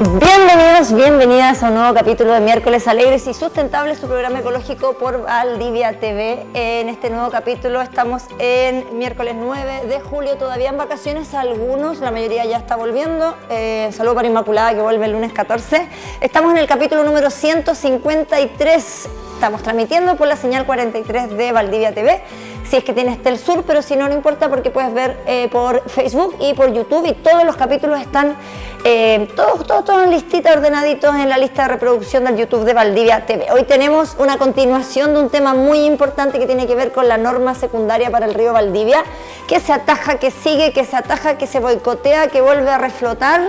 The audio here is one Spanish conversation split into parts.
Bienvenidos, bienvenidas a un nuevo capítulo de Miércoles Alegres y Sustentables, su programa ecológico por Valdivia TV. En este nuevo capítulo estamos en miércoles 9 de julio, todavía en vacaciones algunos, la mayoría ya está volviendo. Saludo para Inmaculada que vuelve el lunes 14. Estamos en el capítulo número 153. Estamos transmitiendo por la señal 43 de Valdivia TV. Si es que tienes Telsur, pero si no, no importa porque puedes ver por Facebook y por YouTube y todos los capítulos están todos en listita, ordenaditos en la lista de reproducción del YouTube de Valdivia TV. Hoy tenemos una continuación de un tema muy importante que tiene que ver con la norma secundaria para el río Valdivia, que se ataja, que sigue, que se ataja, que se boicotea, que vuelve a reflotar.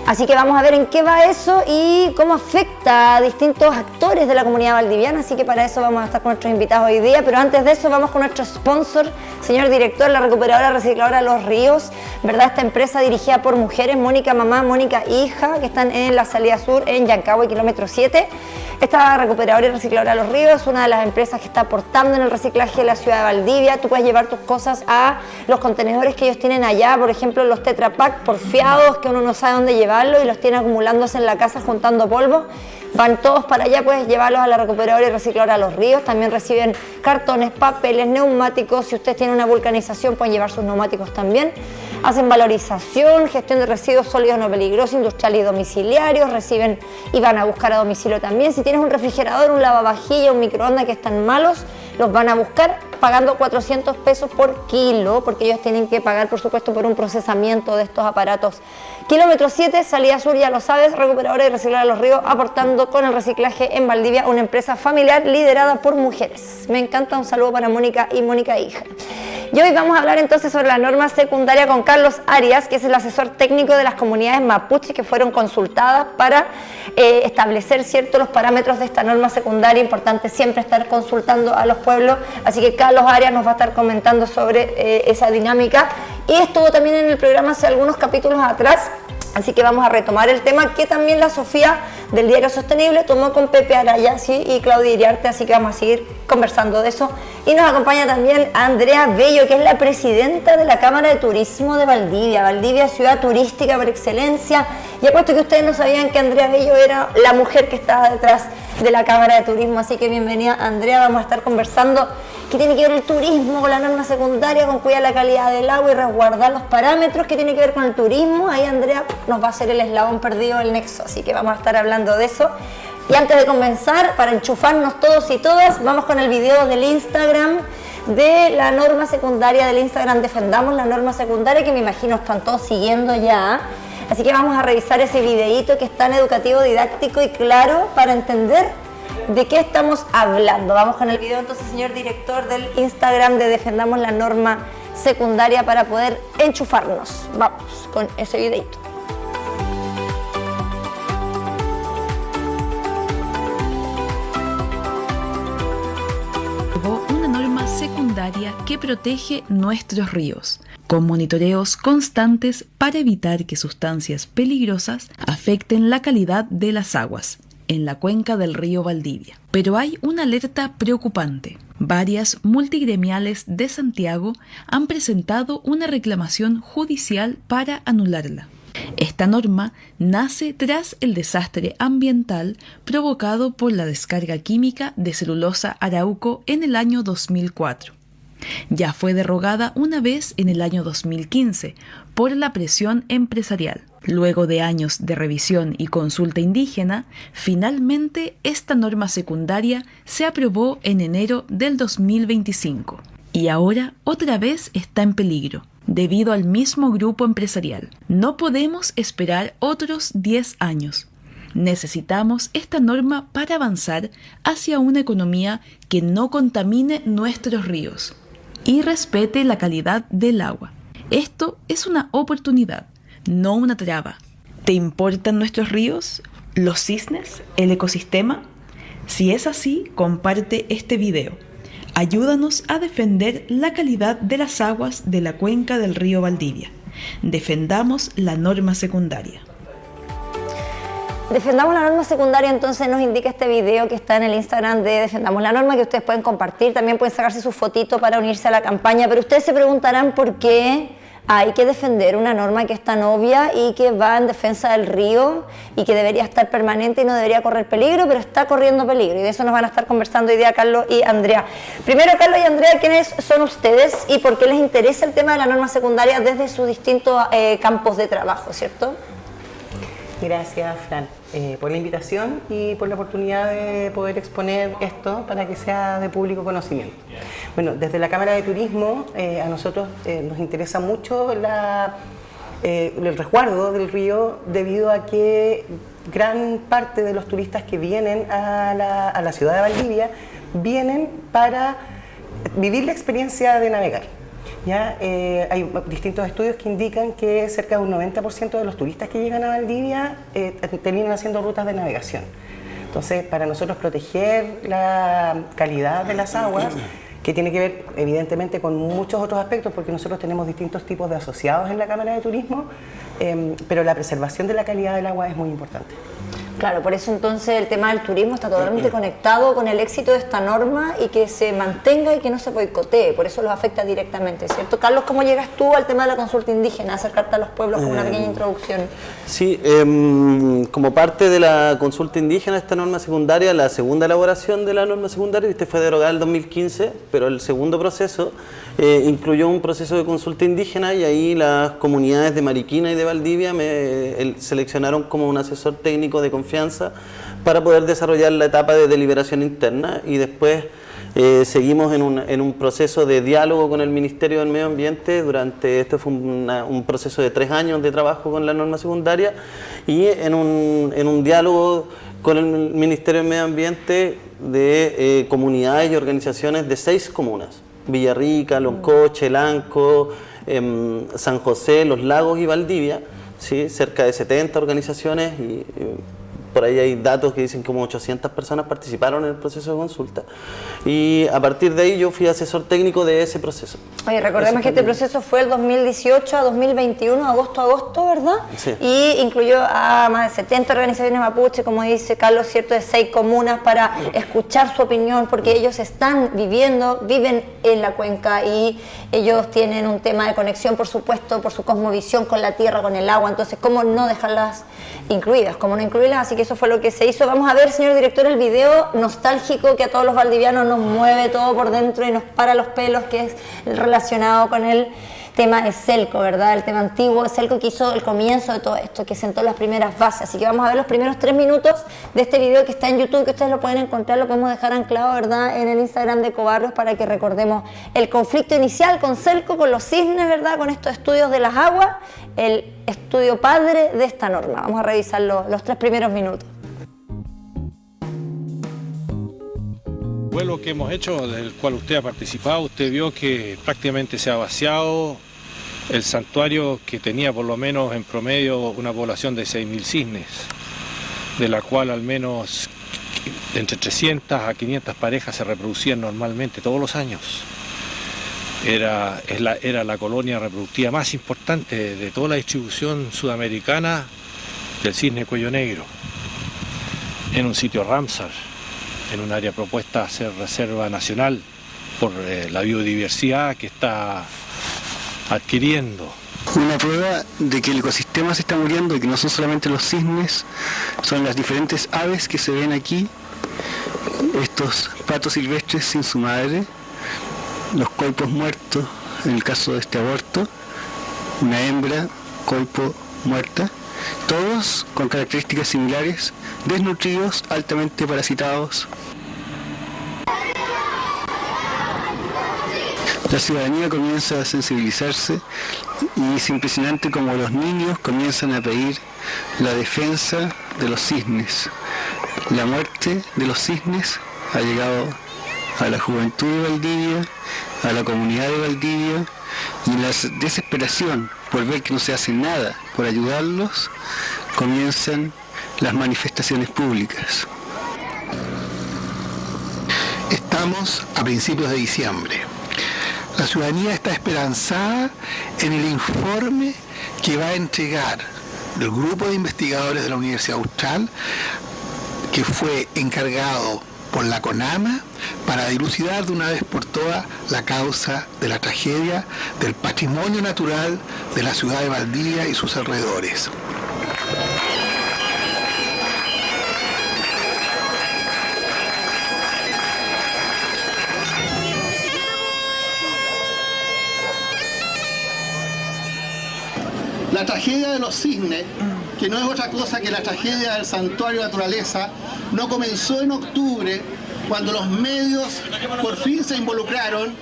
Así que vamos a ver en qué va eso y cómo afecta a distintos actores de la comunidad valdiviana. Así que para eso vamos a estar con nuestros invitados hoy día. Pero antes de eso vamos con nuestro sponsor, señor director, la recuperadora recicladora Los Ríos. ¿Verdad? Esta empresa dirigida por mujeres, Mónica mamá, Mónica hija, que están en la salida sur, en Yancahue, kilómetro 7. Esta recuperadora y recicladora Los Ríos es una de las empresas que está aportando en el reciclaje de la ciudad de Valdivia. Tú puedes llevar tus cosas a los contenedores que ellos tienen allá, por ejemplo los Tetra Pak porfiados, que uno no sabe dónde llevarlo y los tiene acumulándose en la casa juntando polvo. Van todos para allá, puedes llevarlos a la recuperadora y recicladora Los Ríos. También reciben cartones, papeles, neumáticos. Si ustedes tienen una vulcanización, pueden llevar sus neumáticos también. Hacen valorización, gestión de residuos sólidos no peligrosos, industriales y domiciliarios. Reciben y van a buscar a domicilio también. Si tienes un refrigerador, un lavavajilla, un microondas que están malos, los van a buscar pagando 400 pesos por kilo, porque ellos tienen que pagar, por supuesto, por un procesamiento de estos aparatos. Kilómetro 7, salida sur, ya lo sabes, recuperadora y recicladora Los Ríos, aportando con el reciclaje en Valdivia, una empresa familiar liderada por mujeres. Me encanta, un saludo para Mónica y Mónica hija. Y hoy vamos a hablar entonces sobre la norma secundaria con Carlos Arias, que es el asesor técnico de las comunidades mapuches que fueron consultadas para establecer los parámetros de esta norma secundaria. Importante siempre estar consultando a los pueblos, así que Carlos Arias nos va a estar comentando sobre esa dinámica y estuvo también en el programa hace algunos capítulos atrás. Así que vamos a retomar el tema que también la Sofía del Diario Sostenible tomó con Pepe Araya y Claudia Iriarte, así que vamos a seguir conversando de eso. Y nos acompaña también Andrea Bello, que es la presidenta de la Cámara de Turismo de Valdivia. Valdivia, ciudad turística por excelencia. Y apuesto que ustedes no sabían que Andrea Bello era la mujer que estaba detrás de la Cámara de Turismo, así que bienvenida Andrea. Vamos a estar conversando qué tiene que ver el turismo con la norma secundaria, con cuidar la calidad del agua y resguardar los parámetros, que tiene que ver con el turismo. Ahí Andrea nos va a hacer el eslabón perdido del nexo, así que vamos a estar hablando de eso. Y antes de comenzar, para enchufarnos todos y todas, vamos con el video del Instagram de la norma secundaria, del Instagram Defendamos la Norma Secundaria, que me imagino están todos siguiendo ya. Así que vamos a revisar ese videíto que es tan educativo, didáctico y claro para entender de qué estamos hablando. Vamos con el video entonces, señor director del Instagram de Defendamos la Norma Secundaria, para poder enchufarnos. Vamos con ese videíto. Una norma secundaria que protege nuestros ríos, con monitoreos constantes para evitar que sustancias peligrosas afecten la calidad de las aguas en la cuenca del río Valdivia. Pero hay una alerta preocupante. Varias multigremiales de Santiago han presentado una reclamación judicial para anularla. Esta norma nace tras el desastre ambiental provocado por la descarga química de celulosa Arauco en el año 2004. Ya fue derogada una vez en el año 2015 por la presión empresarial. Luego de años de revisión y consulta indígena, finalmente esta norma secundaria se aprobó en enero del 2025 y ahora otra vez está en peligro debido al mismo grupo empresarial. No podemos esperar otros 10 años. Necesitamos esta norma para avanzar hacia una economía que no contamine nuestros ríos y respete la calidad del agua. Esto es una oportunidad, no una traba. ¿Te importan nuestros ríos, los cisnes, el ecosistema? Si es así, comparte este video. Ayúdanos a defender la calidad de las aguas de la cuenca del río Valdivia. Defendamos la norma secundaria. Defendamos la Norma Secundaria, entonces nos indica este video que está en el Instagram de Defendamos la Norma, que ustedes pueden compartir, también pueden sacarse su fotito para unirse a la campaña, pero ustedes se preguntarán por qué hay que defender una norma que es tan obvia y que va en defensa del río y que debería estar permanente y no debería correr peligro, pero está corriendo peligro, y de eso nos van a estar conversando hoy día Carlos y Andrea. Primero, Carlos y Andrea, ¿quiénes son ustedes y por qué les interesa el tema de la norma secundaria desde sus distintos campos de trabajo, ¿cierto? Gracias, Fran, por la invitación y por la oportunidad de poder exponer esto para que sea de público conocimiento. Bueno, desde la Cámara de Turismo a nosotros nos interesa mucho el resguardo del río, debido a que gran parte de los turistas que vienen a la ciudad de Valdivia vienen para vivir la experiencia de navegar. ¿Ya? Hay distintos estudios que indican que cerca de un 90% de los turistas que llegan a Valdivia terminan haciendo rutas de navegación. Entonces, para nosotros proteger la calidad de las aguas, que tiene que ver evidentemente con muchos otros aspectos, porque nosotros tenemos distintos tipos de asociados en la Cámara de Turismo, pero la preservación de la calidad del agua es muy importante. Claro, por eso entonces el tema del turismo está totalmente conectado con el éxito de esta norma y que se mantenga y que no se boicotee, por eso los afecta directamente, ¿cierto? Carlos, ¿cómo llegas tú al tema de la consulta indígena, acercarte a los pueblos con una pequeña introducción? Sí, como parte de la consulta indígena, esta norma secundaria, la segunda elaboración de la norma secundaria, fue derogada en el 2015, pero el segundo proceso incluyó un proceso de consulta indígena, y ahí las comunidades de Mariquina y de Valdivia me seleccionaron como un asesor técnico de confianza para poder desarrollar la etapa de deliberación interna, y después seguimos en un proceso de diálogo con el Ministerio del Medio Ambiente. Esto fue un proceso de 3 años de trabajo con la norma secundaria, y en un diálogo con el Ministerio del Medio Ambiente de comunidades y organizaciones de 6 comunas: Villarrica, Loncoche, Lanco, San José, Los Lagos y Valdivia, ¿sí? Cerca de 70 organizaciones, y por ahí hay datos que dicen que como 800 personas participaron en el proceso de consulta, y a partir de ahí yo fui asesor técnico de ese proceso. Oye, recordemos que este proceso fue el 2018 a 2021, agosto a agosto, ¿verdad? Sí. Y incluyó a más de 70 organizaciones mapuche, como dice Carlos, ¿cierto?, de 6 comunas, para escuchar su opinión, porque ellos viven en la cuenca, y ellos tienen un tema de conexión, por supuesto, por su cosmovisión con la tierra, con el agua. Entonces, ¿cómo no dejarlas incluidas? ¿Cómo no incluirlas? Así que eso fue lo que se hizo. Vamos a ver, señor director, el video nostálgico que a todos los valdivianos nos mueve todo por dentro y nos para los pelos, que es relacionado con el tema de Selco, ¿verdad? El tema antiguo de Selco, que hizo el comienzo de todo esto, que sentó las primeras bases. Así que vamos a ver los primeros 3 minutos de este video que está en YouTube, que ustedes lo pueden encontrar, lo podemos dejar anclado, ¿verdad?, en el Instagram de Ecobarrios, para que recordemos el conflicto inicial con Selco, con los cisnes, ¿verdad?, con estos estudios de las aguas, el estudio padre de esta norma. Vamos a revisar los 3 primeros minutos. Vuelo que hemos hecho, del cual usted ha participado, usted vio que prácticamente se ha vaciado el santuario, que tenía por lo menos en promedio una población de 6.000 cisnes, de la cual al menos entre 300 a 500 parejas se reproducían normalmente todos los años. Era la colonia reproductiva más importante de toda la distribución sudamericana del cisne cuello negro, en un sitio Ramsar, en un área propuesta a ser reserva nacional por la biodiversidad que está adquiriendo. Una prueba de que el ecosistema se está muriendo y que no son solamente los cisnes, son las diferentes aves que se ven aquí, estos patos silvestres sin su madre, los coipos muertos, en el caso de este aborto, una hembra, coipo muerta, todos con características similares, desnutridos, altamente parasitados. La ciudadanía comienza a sensibilizarse, y es impresionante como los niños comienzan a pedir la defensa de los cisnes. La muerte de los cisnes ha llegado a la juventud de Valdivia, a la comunidad de Valdivia, y en la desesperación por ver que no se hace nada por ayudarlos, comienzan las manifestaciones públicas. Estamos a principios de diciembre. La ciudadanía está esperanzada en el informe que va a entregar el grupo de investigadores de la Universidad Austral, que fue encargado por la CONAMA para dilucidar de una vez por todas la causa de la tragedia del patrimonio natural de la ciudad de Valdivia y sus alrededores. La tragedia de los cisnes, que no es otra cosa que la tragedia del santuario de naturaleza, no comenzó en octubre, cuando los medios por fin se involucraron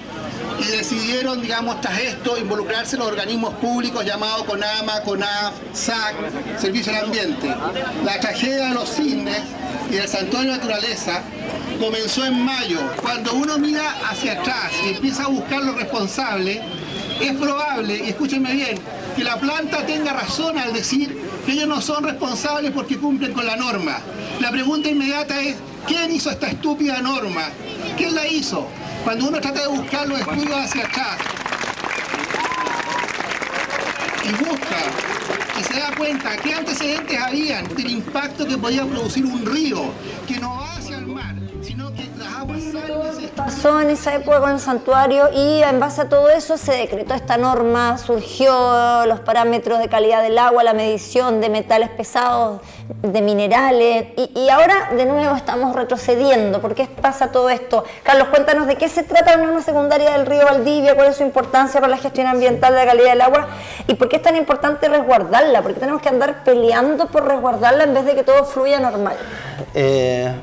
y decidieron, digamos, tras esto, involucrarse en los organismos públicos llamados CONAMA, CONAF, SAC, Servicio del Ambiente. La tragedia de los cisnes y del santuario de naturaleza comenzó en mayo. Cuando uno mira hacia atrás y empieza a buscar los responsables, es probable, y escúchenme bien, que la planta tenga razón al decir que ellos no son responsables porque cumplen con la norma. La pregunta inmediata es, ¿quién hizo esta estúpida norma? ¿Quién la hizo? Cuando uno trata de buscar los estudios hacia atrás y busca y se da cuenta qué antecedentes habían del impacto que podía producir un río que no va hacia el mar, sino que las aguas salen. Pasó en esa época con el santuario y en base a todo eso se decretó esta norma, surgió los parámetros de calidad del agua, la medición de metales pesados, de minerales y ahora de nuevo estamos retrocediendo. ¿Por qué pasa todo esto? Carlos, cuéntanos de qué se trata la norma secundaria del río Valdivia, cuál es su importancia para la gestión ambiental de la calidad del agua y por qué es tan importante resguardarla, por qué tenemos que andar peleando por resguardarla en vez de que todo fluya normal.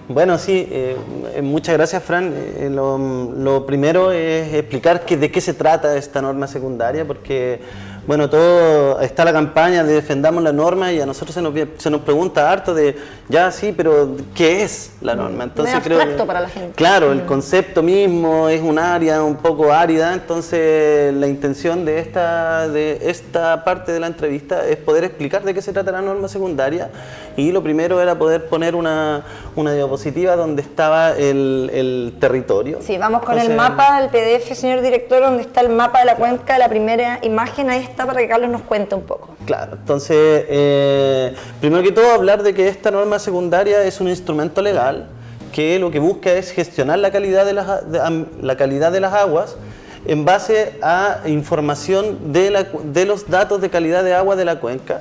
Bueno, sí, muchas gracias, Fran. Lo primero es explicar de qué se trata esta norma secundaria, porque bueno, todo está la campaña de defendamos la norma y a nosotros se nos pregunta harto de, ya sí, pero ¿qué es la norma? Entonces creo abstracto para la gente. Claro, el concepto mismo es un área un poco árida, entonces la intención de esta parte de la entrevista es poder explicar de qué se trata la norma secundaria y lo primero era poder poner una diapositiva donde estaba el territorio. Sí, vamos con el mapa, el PDF, señor director, donde está el mapa de la cuenca, la primera imagen, ahí está para que Carlos nos cuente un poco. Claro, entonces, primero que todo hablar de que esta norma secundaria es un instrumento legal que lo que busca es gestionar la calidad de las aguas en base a información de los datos de calidad de agua de la cuenca,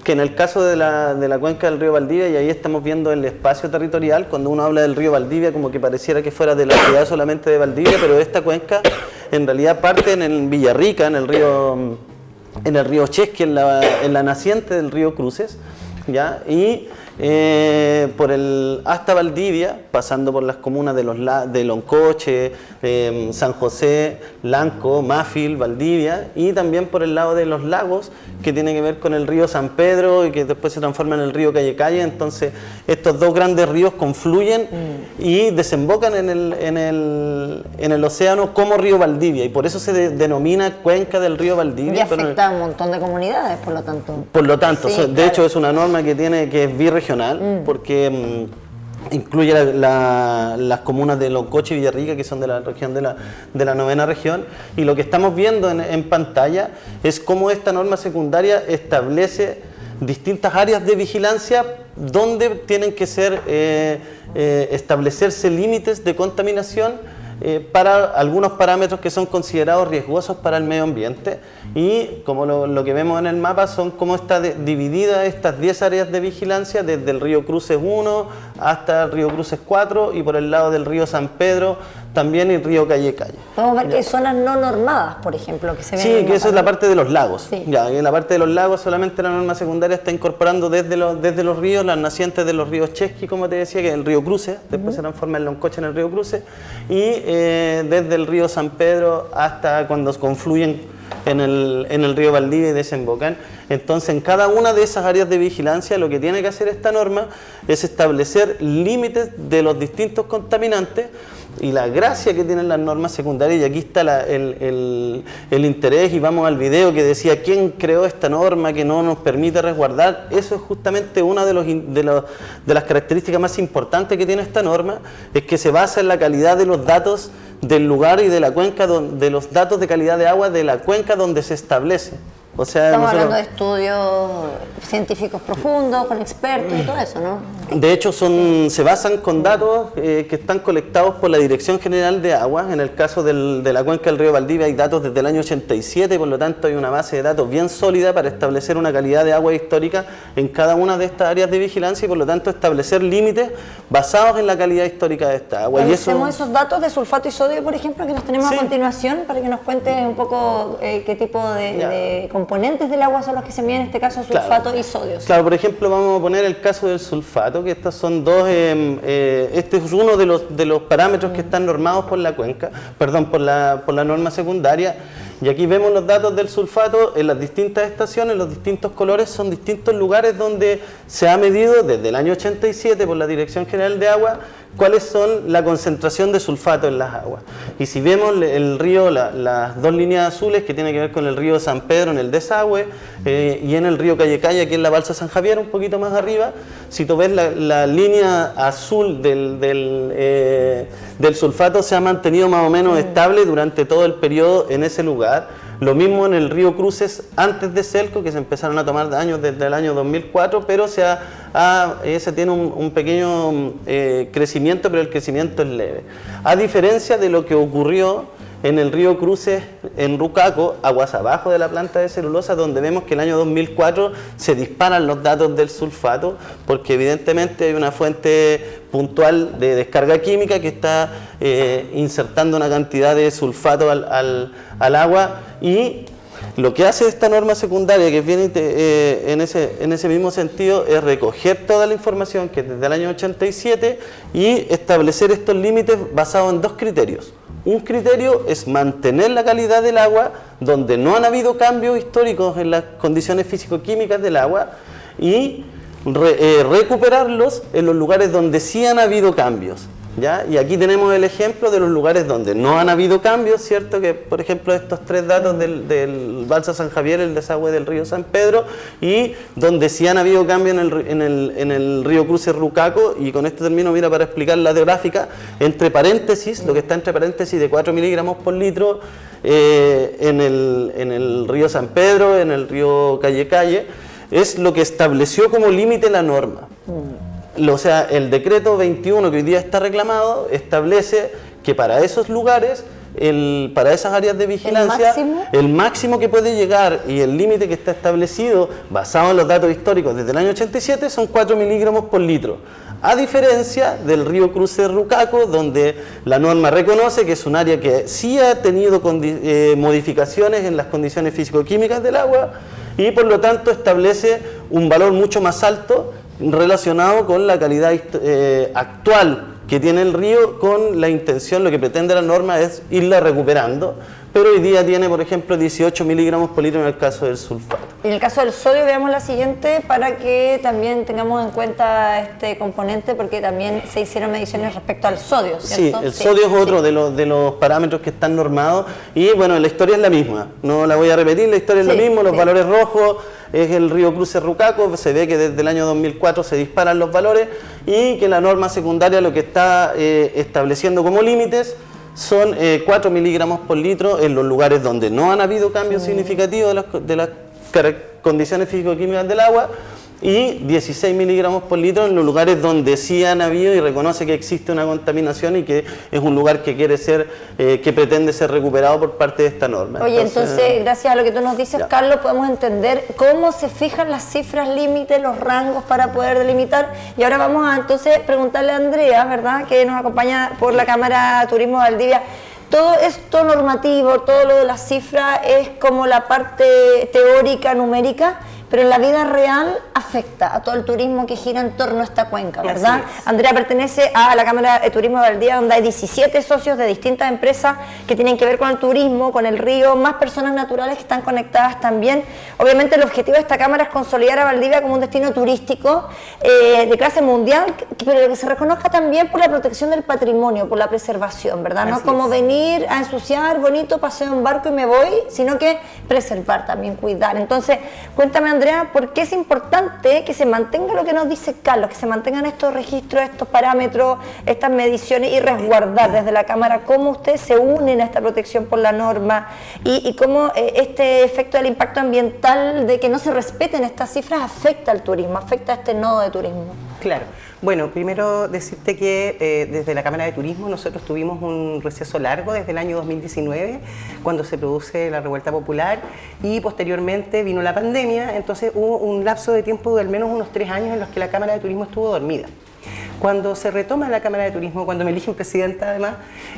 que en el caso de la cuenca del río Valdivia, y ahí estamos viendo el espacio territorial, cuando uno habla del río Valdivia como que pareciera que fuera de la ciudad solamente de Valdivia, pero esta cuenca en realidad parte en Villarrica, en el río Chesqui, en la naciente del río Cruces, ¿ya? Y hasta Valdivia, pasando por las comunas de Loncoche, San José, Lanco, Mafil, Valdivia, y también por el lado de los lagos, que tiene que ver con el río San Pedro y que después se transforma en el río Calle. Entonces estos dos grandes ríos confluyen y desembocan en el océano como río Valdivia, y por eso se denomina cuenca del río Valdivia. Y afecta a un montón de comunidades, por lo tanto. Por lo tanto, sí, de hecho es una norma que es birregional, porque incluye las comunas de Loncoche y Villarrica, que son de la región de la novena región, y lo que estamos viendo en pantalla es cómo esta norma secundaria establece distintas áreas de vigilancia donde tienen que establecerse límites de contaminación para algunos parámetros que son considerados riesgosos para el medio ambiente, y como lo que vemos en el mapa son cómo está dividida estas 10 áreas de vigilancia desde el río Cruces 1 hasta el río Cruces 4 y por el lado del río San Pedro también el río Calle. Podemos ver que hay zonas no normadas, por ejemplo, que se ven. Sí, que eso es la parte de los lagos. Sí. Ya, en la parte de los lagos solamente la norma secundaria está incorporando desde los ríos, las nacientes de los ríos Chesqui, como te decía, que es el río Cruces, después se transforma en Loncoche en el río Cruces, y desde el río San Pedro hasta cuando confluyen en el río Valdivia y desembocan. Entonces, en cada una de esas áreas de vigilancia lo que tiene que hacer esta norma es establecer límites de los distintos contaminantes, y la gracia que tienen las normas secundarias, y aquí está el interés, y vamos al video que decía quién creó esta norma que no nos permite resguardar. Eso es justamente una de las características más importantes que tiene esta norma, es que se basa en la calidad de los datos del lugar y de la cuenca, de los datos de calidad de agua de la cuenca donde se establece. O sea, estamos hablando de estudios científicos profundos, con expertos y todo eso, ¿no? De hecho, se basan con datos que están colectados por la Dirección General de Aguas. En el caso de la cuenca del río Valdivia hay datos desde el año 87, por lo tanto hay una base de datos bien sólida para establecer una calidad de agua histórica en cada una de estas áreas de vigilancia y por lo tanto establecer límites basados en la calidad histórica de esta agua. Tenemos esos datos de sulfato y sodio, por ejemplo, que los tenemos a continuación, para que nos cuente un poco qué tipo de componentes del agua son los que se miden, en este caso sulfato y sodio. ¿Sí? Claro, por ejemplo, vamos a poner el caso del sulfato, que estos son dos, este es uno de los parámetros que están normados por la cuenca, perdón, por la norma secundaria. Y aquí vemos los datos del sulfato en las distintas estaciones, los distintos colores son distintos lugares donde se ha medido desde el año 87 por la Dirección General de Agua cuáles son la concentración de sulfato en las aguas. Y si vemos el río, las dos líneas azules que tienen que ver con el río San Pedro en el desagüe y en el río Callecaya, aquí en la balsa San Javier, un poquito más arriba, si tú ves la línea azul del sulfato se ha mantenido más o menos estable durante todo el periodo en ese lugar. Lo mismo en el río Cruces antes de Celco, que se empezaron a tomar daños desde el año 2004, pero ese tiene un pequeño crecimiento, pero el crecimiento es leve. A diferencia de lo que ocurrió en el río Cruces, en Rucaco, aguas abajo de la planta de celulosa, donde vemos que el año 2004 se disparan los datos del sulfato, porque evidentemente hay una fuente puntual de descarga química que está insertando una cantidad de sulfato al agua, y lo que hace esta norma secundaria, que viene en ese mismo sentido, es recoger toda la información que es desde el año 87 y establecer estos límites basados en dos criterios. Un criterio es mantener la calidad del agua donde no han habido cambios históricos en las condiciones físico-químicas del agua y recuperarlos en los lugares donde sí han habido cambios, ¿ya? Y aquí tenemos el ejemplo de los lugares donde no han habido cambios, ¿cierto? Que por ejemplo estos tres datos del balsa San Javier, el desagüe del río San Pedro, y donde sí han habido cambios en el río Cruces Rucaco. Y con esto termino, mira, para explicar la gráfica, entre paréntesis, lo que está entre paréntesis de 4 miligramos por litro en el río San Pedro, en el río Calle, es lo que estableció como límite la norma. O sea, el decreto 21 que hoy día está reclamado establece que para esos lugares, para esas áreas de vigilancia, el máximo que puede llegar y el límite que está establecido basado en los datos históricos desde el año 87 son 4 miligramos por litro. A diferencia del río Cruces Rucaco, donde la norma reconoce que es un área que sí ha tenido modificaciones en las condiciones físico-químicas del agua y por lo tanto establece un valor mucho más alto relacionado con la calidad actual que tiene el río, con la intención, lo que pretende la norma es irla recuperando, pero hoy día tiene, por ejemplo, 18 miligramos por litro en el caso del sulfato. En el caso del sodio, veamos la siguiente para que también tengamos en cuenta este componente, porque también se hicieron mediciones respecto al sodio, ¿cierto? Sí, el sodio es otro de los parámetros que están normados y bueno, la historia es la misma, no la voy a repetir, la historia es lo mismo, los valores rojos es el río Cruces Rucaco, se ve que desde el año 2004 se disparan los valores y que la norma secundaria lo que está estableciendo como límites son 4 miligramos por litro en los lugares donde no han habido cambios significativos de las condiciones físico-químicas del agua y 16 miligramos por litro en los lugares donde sí han habido y reconoce que existe una contaminación y que es un lugar que quiere ser, que pretende ser recuperado por parte de esta norma. Oye, entonces, gracias a lo que tú nos dices, Carlos, podemos entender cómo se fijan las cifras límites, los rangos para poder delimitar. Y ahora vamos a entonces preguntarle a Andrea, ¿verdad?, que nos acompaña por la Cámara Turismo Valdivia. Todo esto normativo, todo lo de las cifras es como la parte teórica, numérica, pero en la vida real afecta a todo el turismo que gira en torno a esta cuenca, ¿verdad? Andrea pertenece a la Cámara de Turismo de Valdivia, donde hay 17 socios de distintas empresas que tienen que ver con el turismo, con el río, más personas naturales que están conectadas también. Obviamente el objetivo de esta Cámara es consolidar a Valdivia como un destino turístico de clase mundial, pero que se reconozca también por la protección del patrimonio, por la preservación, ¿verdad? No como venir a ensuciar, bonito, paseo en barco y me voy, sino que preservar también, cuidar. Entonces, cuéntame, Andrea, por qué es importante que se mantenga lo que nos dice Carlos, que se mantengan estos registros, estos parámetros, estas mediciones y resguardar desde la Cámara cómo ustedes se unen a esta protección por la norma y cómo este efecto del impacto ambiental de que no se respeten estas cifras afecta al turismo, afecta a este nodo de turismo. Claro. Bueno, primero decirte que desde la Cámara de Turismo nosotros tuvimos un receso largo desde el año 2019, cuando se produce la revuelta popular, y posteriormente vino la pandemia, entonces hubo un lapso de tiempo de al menos unos 3 años en los que la Cámara de Turismo estuvo dormida. Cuando se retoma la Cámara de Turismo, cuando me eligen presidenta además,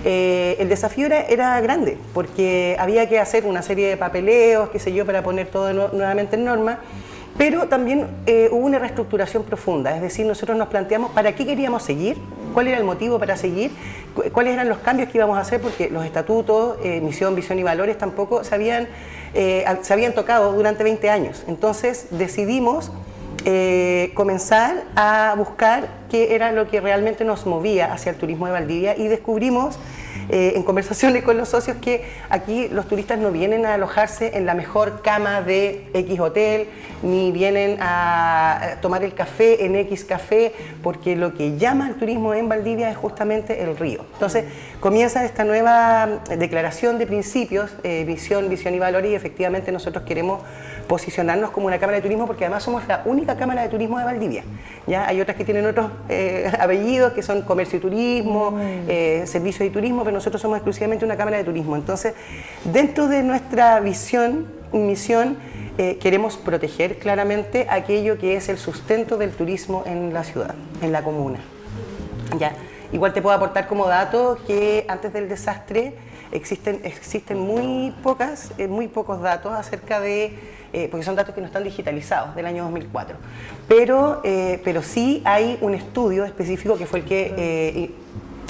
el desafío era grande, porque había que hacer una serie de papeleos, qué sé yo, para poner todo nuevamente en norma. Pero también hubo una reestructuración profunda, es decir, nosotros nos planteamos para qué queríamos seguir, cuál era el motivo para seguir, cuáles eran los cambios que íbamos a hacer, porque los estatutos, misión, visión y valores tampoco se habían tocado durante 20 años. Entonces decidimos comenzar a buscar qué era lo que realmente nos movía hacia el turismo de Valdivia, y descubrimos en conversaciones con los socios que aquí los turistas no vienen a alojarse en la mejor cama de X hotel, ni vienen a tomar el café en X café, porque lo que llama al turismo en Valdivia es justamente el río. Entonces comienza esta nueva declaración de principios, visión y valores, y efectivamente nosotros queremos posicionarnos como una Cámara de Turismo, porque además somos la única Cámara de Turismo de Valdivia. ¿Ya? Hay otras que tienen otros apellidos, que son comercio y turismo, servicio y turismo, pero nosotros somos exclusivamente una Cámara de Turismo. Entonces, dentro de nuestra visión y misión, queremos proteger claramente aquello que es el sustento del turismo en la ciudad, en la comuna. ¿Ya? Igual te puedo aportar como dato que antes del desastre existen muy pocos datos acerca de, porque son datos que no están digitalizados, del año 2004. Pero sí hay un estudio específico que fue el que...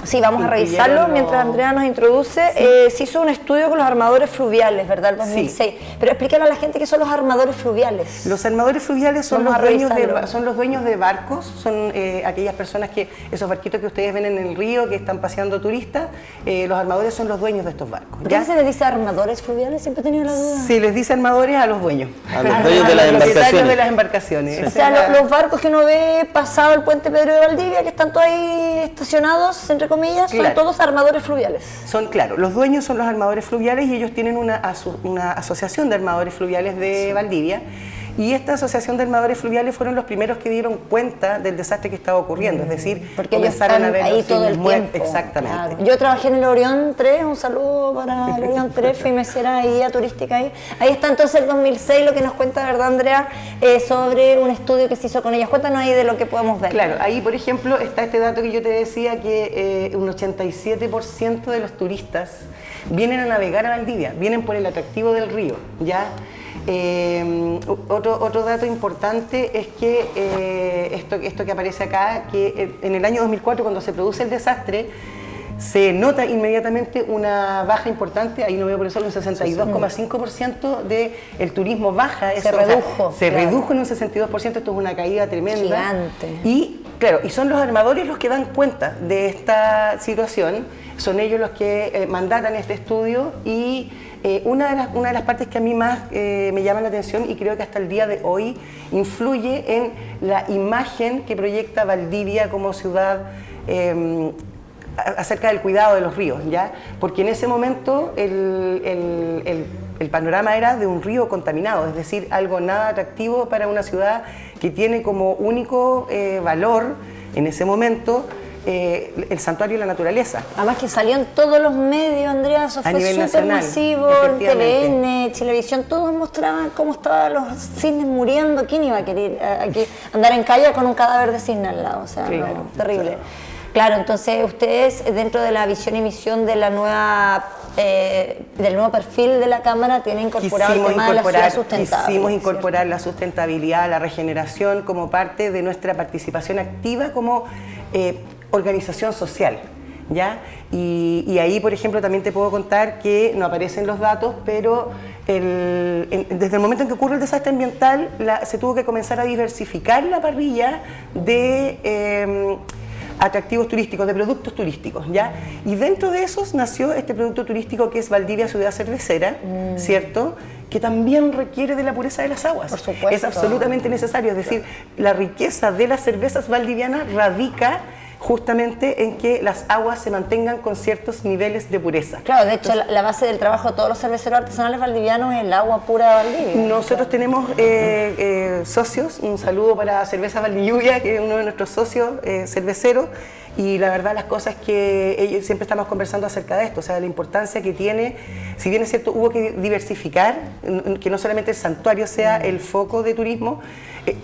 Sí, vamos a revisarlo mientras Andrea nos introduce. Sí. Se hizo un estudio con los armadores fluviales, ¿verdad? El 2006. Sí. Pero explícale a la gente qué son los armadores fluviales. Los armadores fluviales son los dueños de barcos, son aquellas personas esos barquitos que ustedes ven en el río, que están paseando turistas, los armadores son los dueños de estos barcos. ¿Por qué se les dice armadores fluviales? Siempre he tenido la duda. Se les dice armadores a los dueños. A los dueños de las embarcaciones. De las embarcaciones. Sí. O sea, los barcos que uno ve pasado el puente Pedro de Valdivia, que están todos ahí estacionados, entre comillas, son todos armadores fluviales. Claro, los dueños son los armadores fluviales, y ellos tienen una asociación de armadores fluviales de Valdivia, y esta asociación de armadores fluviales fueron los primeros que dieron cuenta del desastre que estaba ocurriendo, es decir, porque comenzaron a ver ahí todo el tiempo. Exactamente. Claro. Yo trabajé en el Orión 3, un saludo para el Orión 3, fui mesera ahí, guía turística ahí. Ahí está entonces el 2006, lo que nos cuenta, ¿verdad, Andrea? Sobre un estudio que se hizo con ellas. Cuéntanos ahí de lo que podemos ver. Claro, ahí por ejemplo está este dato que yo te decía, que un 87% de los turistas vienen a navegar a Valdivia, vienen por el atractivo del río, ¿ya? Otro dato importante es que esto que aparece acá, que en el año 2004, cuando se produce el desastre, se nota inmediatamente una baja importante, ahí no veo por eso, un 62,5% del turismo baja. Se redujo. Se redujo en un 62%, esto es una caída tremenda. Gigante. Y claro, y son los armadores los que dan cuenta de esta situación, son ellos los que mandatan este estudio, y una de las partes que a mí más me llama la atención, y creo que hasta el día de hoy influye en la imagen que proyecta Valdivia como ciudad acerca del cuidado de los ríos, ¿ya? Porque en ese momento el panorama era de un río contaminado, es decir, algo nada atractivo para una ciudad que tiene como único valor en ese momento el santuario y la naturaleza. Además que salió en todos los medios, Andrea, eso fue súper masivo, en TVN, Chilevisión, todos mostraban cómo estaban los cisnes muriendo. ¿Quién iba a querer aquí andar en calle con un cadáver de cisne al lado? O sea, claro, no, terrible. Claro, entonces ustedes dentro de la visión y misión de la nueva del nuevo perfil de la Cámara tienen incorporado el tema de la ciudad sustentable. Quisimos incorporar la sustentabilidad, la regeneración como parte de nuestra participación activa como organización social, ¿ya? Y ahí, por ejemplo, también te puedo contar que no aparecen los datos, pero desde el momento en que ocurre el desastre ambiental se tuvo que comenzar a diversificar la parrilla de atractivos turísticos, de productos turísticos, ¿ya? Y dentro de esos nació este producto turístico que es Valdivia Ciudad Cervecera, ¿cierto? que también requiere de la pureza de las aguas. Por supuesto. Es absolutamente necesario, es decir, la riqueza de las cervezas valdivianas radica justamente en que las aguas se mantengan con ciertos niveles de pureza. Claro, de hecho, la base del trabajo de todos los cerveceros artesanales valdivianos es el agua pura de Valdivia. Nosotros tenemos socios, un saludo para Cerveza Valdilluvia, que es uno de nuestros socios cerveceros, y la verdad las cosas que ellos siempre estamos conversando acerca de esto, o sea, la importancia que tiene, si bien es cierto, hubo que diversificar, que no solamente el santuario sea el foco de turismo,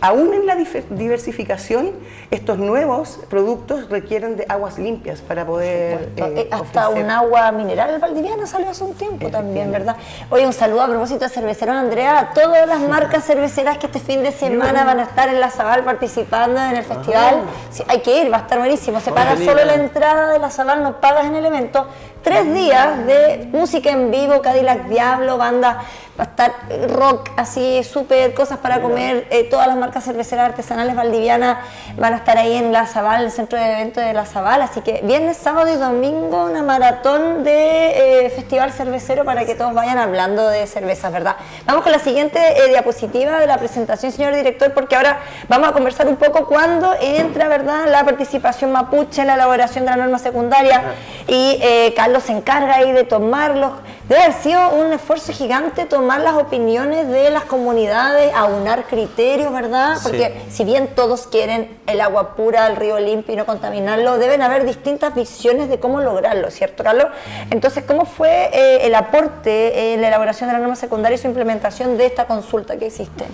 aún en la diversificación, estos nuevos productos requieren de aguas limpias para poder hasta ofrecer. un agua mineral valdiviana salió hace un tiempo también, ¿verdad? Oye, un saludo a propósito de cerveceros, Andrea, a todas las marcas cerveceras que este fin de semana van a estar en La Zabal participando en el festival. Sí, hay que ir, va a estar buenísimo. Se paga solo la entrada de La Zabal, no pagas en el evento. 3 días de música en vivo, Cadillac Diablo, banda, va a estar rock así, súper, cosas para comer, todas las marcas cerveceras artesanales valdivianas van a estar ahí en La Zabal, el centro de eventos de La Zabal, así que viernes, sábado y domingo una maratón de festival cervecero para que todos vayan hablando de cervezas, ¿verdad? Vamos con la siguiente diapositiva de la presentación, señor director, porque ahora vamos a conversar un poco cuándo entra, ¿verdad?, la participación mapuche en la elaboración de la norma secundaria y Carlos se encarga ahí de tomarlos. Debe haber sido un esfuerzo gigante tomar las opiniones de las comunidades, aunar criterios, ¿verdad? Porque si bien todos quieren el agua pura, el río limpio y no contaminarlo, deben haber distintas visiones de cómo lograrlo, ¿cierto, Carlos? Entonces, ¿cómo fue el aporte en la elaboración de la norma secundaria y su implementación de esta consulta que existe?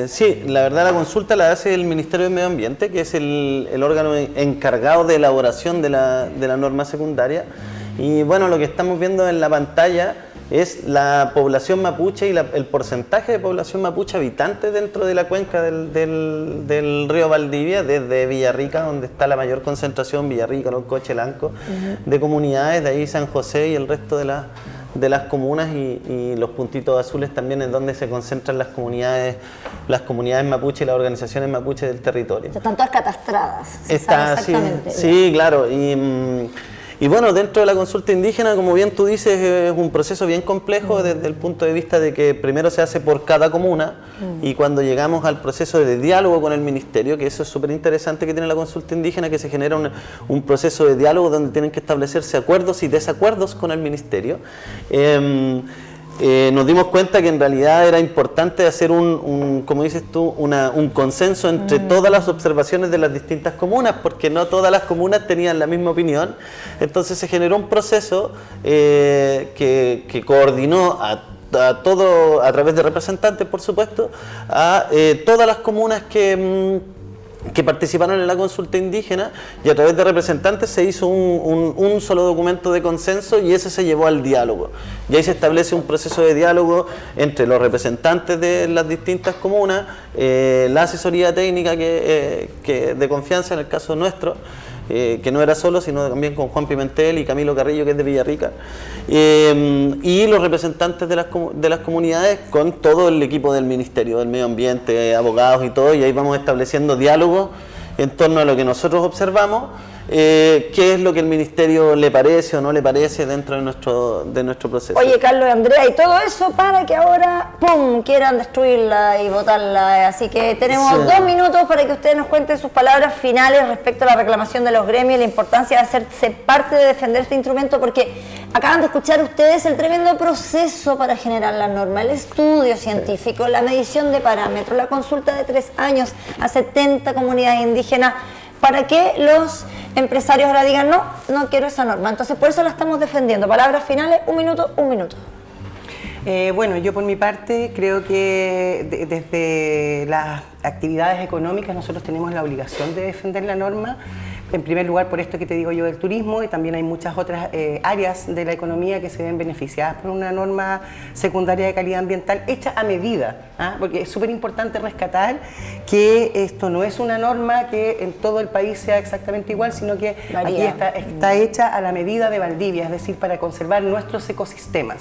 Sí, la verdad la consulta la hace el Ministerio de Medio Ambiente, que es el órgano encargado de elaboración de la norma secundaria. Y bueno, lo que estamos viendo en la pantalla es la población mapuche y el porcentaje de población mapuche habitante dentro de la cuenca del río Valdivia, desde Villarrica, donde está la mayor concentración, Villarrica, Loncoche, Lanco, de comunidades, de ahí San José y el resto de las comunas y los puntitos azules también, en donde se concentran las comunidades mapuche y las organizaciones mapuche del territorio. Están todas catastradas. Está, sí, claro. Y bueno, dentro de la consulta indígena, como bien tú dices, es un proceso bien complejo desde el punto de vista de que primero se hace por cada comuna y cuando llegamos al proceso de diálogo con el ministerio, que eso es súper interesante que tiene la consulta indígena, que se genera un proceso de diálogo donde tienen que establecerse acuerdos y desacuerdos con el ministerio. Nos dimos cuenta que en realidad era importante hacer como dices tú, un consenso entre todas las observaciones de las distintas comunas, porque no todas las comunas tenían la misma opinión. Entonces se generó un proceso que coordinó a través de representantes, por supuesto, a todas las comunas que participaron en la consulta indígena, y a través de representantes se hizo un solo documento de consenso y ese se llevó al diálogo. Y ahí se establece un proceso de diálogo entre los representantes de las distintas comunas, la asesoría técnica que de confianza en el caso nuestro, que no era solo, sino también con Juan Pimentel y Camilo Carrillo, que es de Villarrica, y los representantes de las comunidades con todo el equipo del Ministerio del Medio Ambiente, abogados y todo, y ahí vamos estableciendo diálogos en torno a lo que nosotros observamos, qué es lo que el Ministerio le parece o no le parece dentro de nuestro proceso. Oye, Carlos y Andrea, y todo eso para que ahora, ¡pum!, quieran destruirla y votarla. Así que tenemos 2 minutos para que ustedes nos cuenten sus palabras finales respecto a la reclamación de los gremios y la importancia de hacerse parte de defender este instrumento, porque acaban de escuchar ustedes el tremendo proceso para generar la norma, el estudio científico, la medición de parámetros, la consulta de 3 años a 70 comunidades indígenas, para que los empresarios ahora digan, no quiero esa norma. Entonces, por eso la estamos defendiendo. Palabras finales, 1 minuto, 1 minuto. Bueno, yo por mi parte creo que desde las actividades económicas nosotros tenemos la obligación de defender la norma. En primer lugar, por esto que te digo yo del turismo, y también hay muchas otras áreas de la economía que se ven beneficiadas por una norma secundaria de calidad ambiental hecha a medida, porque es súper importante rescatar que esto no es una norma que en todo el país sea exactamente igual, sino que aquí está hecha a la medida de Valdivia, es decir, para conservar nuestros ecosistemas,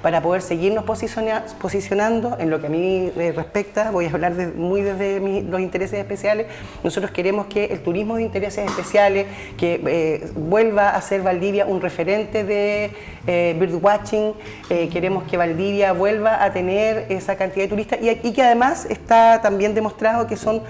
para poder seguirnos posicionando en lo que a mí respecta. Voy a hablar muy desde de los intereses especiales. Nosotros queremos que el turismo de intereses especiales, que vuelva a ser Valdivia un referente de birdwatching, queremos que Valdivia vuelva a tener esa cantidad de turistas y que además está también demostrado que son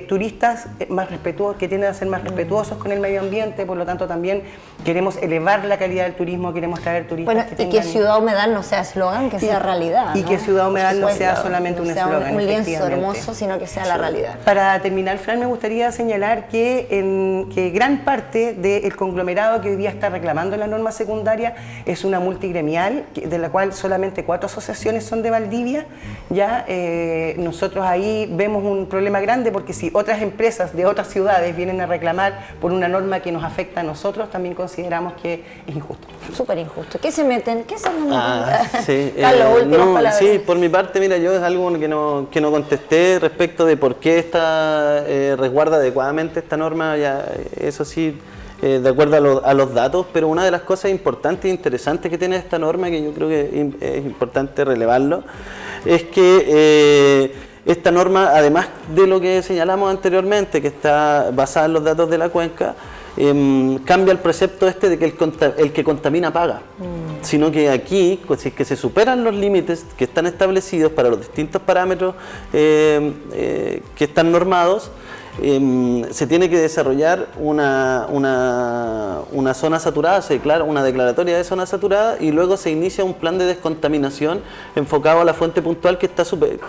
turistas más respetuosos, que tienden a ser más respetuosos con el medio ambiente, por lo tanto también queremos elevar la calidad del turismo, queremos traer turistas bueno, y que Ciudad Humedal no sea eslogan, que sea realidad. Y ¿no? que Ciudad Humedal no sea solamente un eslogan. Un lienzo hermoso, sino que sea la realidad. Para terminar, Fran, me gustaría señalar que gran parte del conglomerado que hoy día está reclamando la norma secundaria es una multigremial, de la cual solamente 4 asociaciones son de Valdivia. Ya nosotros ahí vemos un problema grande porque si otras empresas de otras ciudades vienen a reclamar por una norma que nos afecta a nosotros, también consideramos que es injusto. Súper injusto. ¿Qué se meten? ¿Qué se meten? Sí, Carlos, últimas palabras. Sí, por mi parte, mira, yo es algo que no contesté respecto de por qué resguarda adecuadamente esta norma, ya, eso sí, de acuerdo a los datos, pero una de las cosas importantes e interesantes que tiene esta norma, que yo creo que es importante relevarlo, es que esta norma, además de lo que señalamos anteriormente, que está basada en los datos de la cuenca, cambia el precepto de que el que contamina paga, sino que aquí, si es que se superan los límites que están establecidos para los distintos parámetros que están normados, se tiene que desarrollar una zona saturada, se declara una declaratoria de zona saturada y luego se inicia un plan de descontaminación enfocado a la fuente puntual que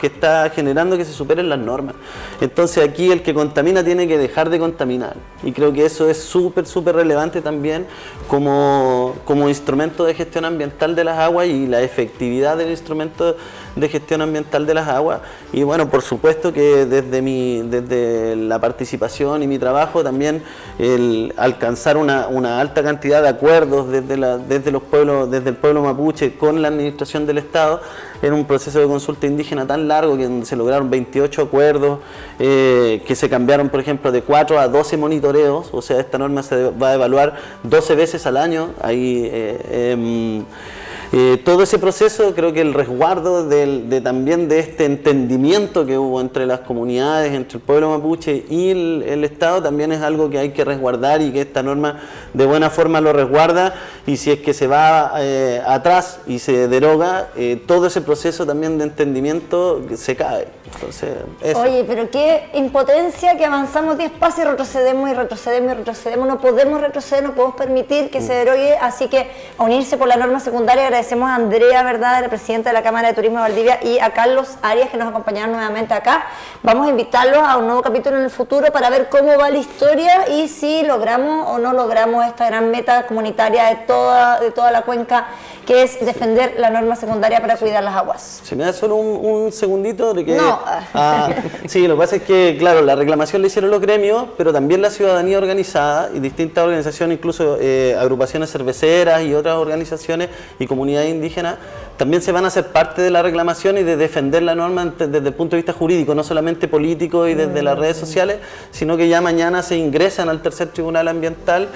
está generando que se superen las normas. Entonces aquí el que contamina tiene que dejar de contaminar y creo que eso es súper relevante también como instrumento de gestión ambiental de las aguas y la efectividad del instrumento de gestión ambiental de las aguas. Y bueno, por supuesto que desde la participación y mi trabajo también el alcanzar una alta cantidad de acuerdos desde el pueblo mapuche con la administración del Estado en un proceso de consulta indígena tan largo que se lograron 28 acuerdos que se cambiaron, por ejemplo, de 4 a 12 monitoreos, o sea, esta norma se va a evaluar 12 veces al año. Ahí todo ese proceso, creo que el resguardo también de este entendimiento que hubo entre las comunidades, entre el pueblo mapuche y el Estado, también es algo que hay que resguardar y que esta norma de buena forma lo resguarda, y si es que se va atrás y se deroga, todo ese proceso también de entendimiento se cae. Entonces, eso. Oye, pero qué impotencia que avanzamos 10 pasos y retrocedemos y retrocedemos y retrocedemos. No podemos retroceder, no podemos permitir que se derogue, así que a unirse por la norma secundaria. Agradecemos a Andrea, ¿verdad?, la presidenta de la Cámara de Turismo de Valdivia, y a Carlos Arias, que nos acompañaron nuevamente acá. Vamos a invitarlos a un nuevo capítulo en el futuro para ver cómo va la historia y si logramos o no logramos esta gran meta comunitaria de toda la cuenca, que es defender la norma secundaria para cuidar las aguas. Si me da solo un segundito de que... No. Sí, lo que pasa es que, claro, la reclamación la hicieron los gremios, pero también la ciudadanía organizada y distintas organizaciones, incluso agrupaciones cerveceras y otras organizaciones y comunidades indígenas, también se van a hacer parte de la reclamación y de defender la norma desde el punto de vista jurídico, no solamente político y desde las redes sociales, sino que ya mañana se ingresan al tercer tribunal ambiental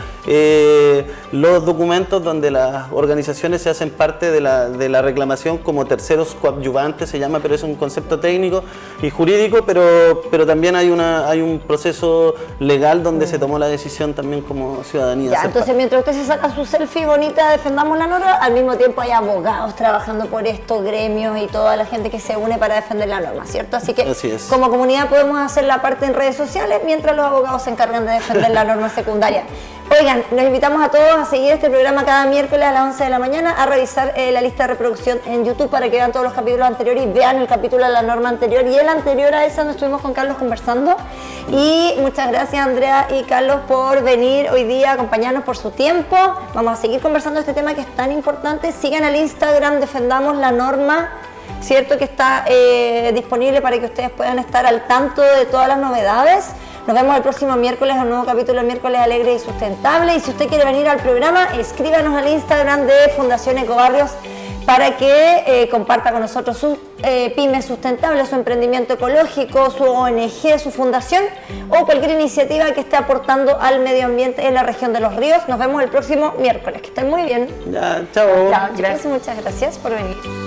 los documentos donde las organizaciones se hacen parte de la reclamación como terceros coadyuvantes, se llama, pero es un concepto técnico y jurídico, pero también hay un proceso legal donde se tomó la decisión también como ciudadanía. Ya, entonces mientras usted se saca su selfie bonita, defendamos la norma, al mismo tiempo hay abogados trabajando por estos gremios y toda la gente que se une para defender la norma, ¿cierto? Así que como comunidad podemos hacer la parte en redes sociales mientras los abogados se encargan de defender la norma secundaria. Oigan, nos invitamos a todos a seguir este programa cada miércoles a las 11 de la mañana, a revisar la lista de reproducción en YouTube para que vean todos los capítulos anteriores y vean el capítulo de la norma anterior y el anterior a esa donde estuvimos con Carlos conversando. Y muchas gracias, Andrea y Carlos, por venir hoy día, acompañarnos, por su tiempo. Vamos a seguir conversando de este tema que es tan importante. Sigan al Instagram Defendamos la Norma, ¿cierto?, que está disponible para que ustedes puedan estar al tanto de todas las novedades. Nos vemos el próximo miércoles en un nuevo capítulo de Miércoles Alegre y Sustentable. Y si usted quiere venir al programa, escríbanos al Instagram de Fundación Ecobarrios para que comparta con nosotros su pyme sustentable, su emprendimiento ecológico, su ONG, su fundación o cualquier iniciativa que esté aportando al medio ambiente en la región de Los Ríos. Nos vemos el próximo miércoles. Que estén muy bien. Ya, chao. Chao, chicos, muchas gracias por venir.